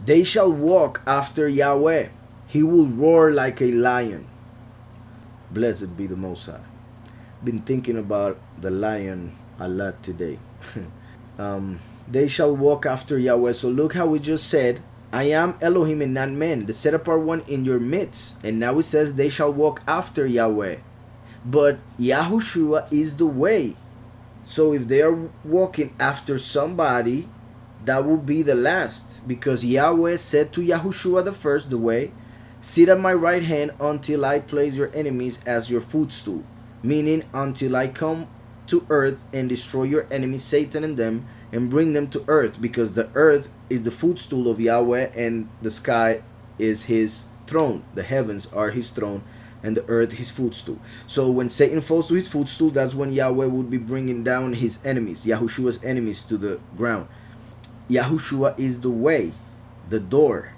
They shall walk after Yahweh. He will roar like a lion. Blessed be the Most High. Been thinking about the lion a lot today. They shall walk after Yahweh. So look how we just said, I am Elohim and not man, the set apart one in your midst. And now it says they shall walk after Yahweh. But Yahushua is the way. So if they are walking after somebody, that will be the last. Because Yahweh said to Yahushua the first, the way, sit at my right hand until I place your enemies as your footstool. Meaning until I come to earth and destroy your enemy Satan and them and bring them to earth, because the earth is the footstool of Yahweh and the sky is his throne. The heavens are his throne and the earth his footstool. So when Satan falls to his footstool, that's when Yahweh would be bringing down his enemies, Yahushua's enemies, to the ground. Yahushua is the way, the door.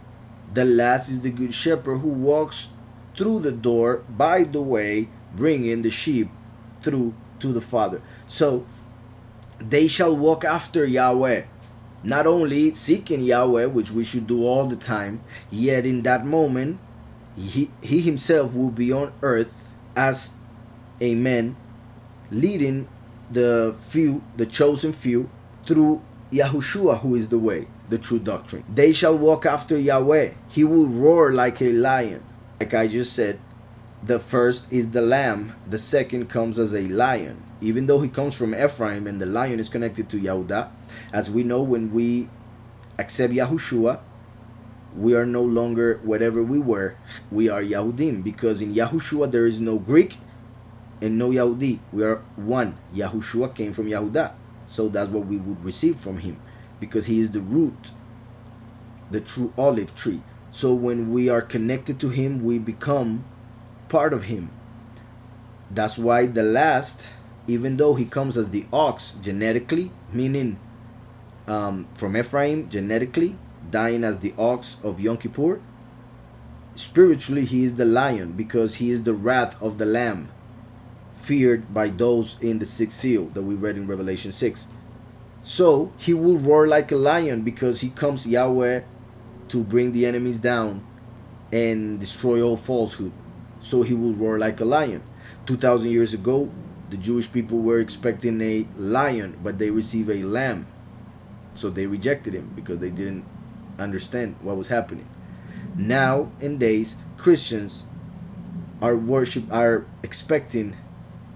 The last is the good shepherd who walks through the door by the way, bringing the sheep through to the Father. So they shall walk after Yahweh, not only seeking Yahweh, which we should do all the time, yet in that moment he himself will be on earth as a man, leading the few, the chosen few, through Yahushua, who is the way, the true doctrine. They shall walk after Yahweh. He will roar like a lion. Like I just said, the first is the lamb, the second comes as a lion. Even though he comes from Ephraim and the lion is connected to Yahudah, as we know, when we accept Yahushua, we are no longer whatever we were. We are Yahudim, because in Yahushua there is no Greek and no Yahudi. We are one. Yahushua came from Yahudah, so that's what we would receive from him, because he is the root, the true olive tree. So when we are connected to him, we become part of him. That's why the last, even though he comes as the ox genetically, meaning from Ephraim genetically, dying as the ox of Yom Kippur, spiritually he is the lion, because he is the wrath of the lamb, feared by those in the sixth seal that we read in Revelation 6. So he will roar like a lion, because he comes, Yahweh, to bring the enemies down and destroy all falsehood. So he will roar like a lion. 2,000 years ago, the Jewish people were expecting a lion, but they received a lamb. So they rejected him because they didn't understand what was happening. Nowadays, Christians are expecting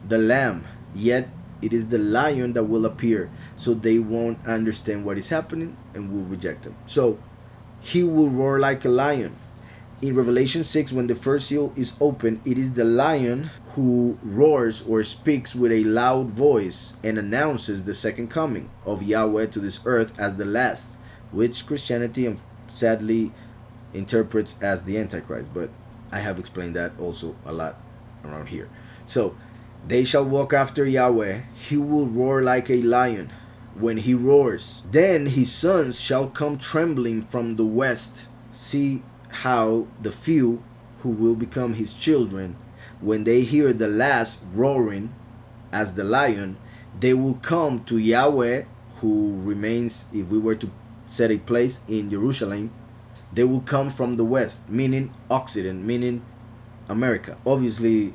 the lamb, yet it is the lion that will appear. So they won't understand what is happening and will reject him. So he will roar like a lion. In Revelation 6, when the first seal is opened, it is the lion who roars or speaks with a loud voice and announces the second coming of Yahweh to this earth as the last, which Christianity sadly interprets as the Antichrist. But I have explained that also a lot around here. So they shall walk after Yahweh. He will roar like a lion. When he roars, then his sons shall come trembling from the west. See how the few who will become his children, when they hear the last roaring as the lion, they will come to Yahweh, who remains, if we were to set a place in Jerusalem, they will come from the west, meaning Occident, meaning America. Obviously,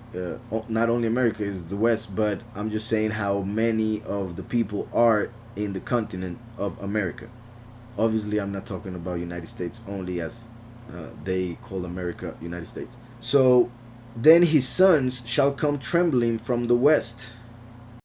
not only America is the west, but I'm just saying how many of the people are in the continent of America. Obviously, I'm not talking about United States only, as they call America United States. So then his sons shall come trembling from the west.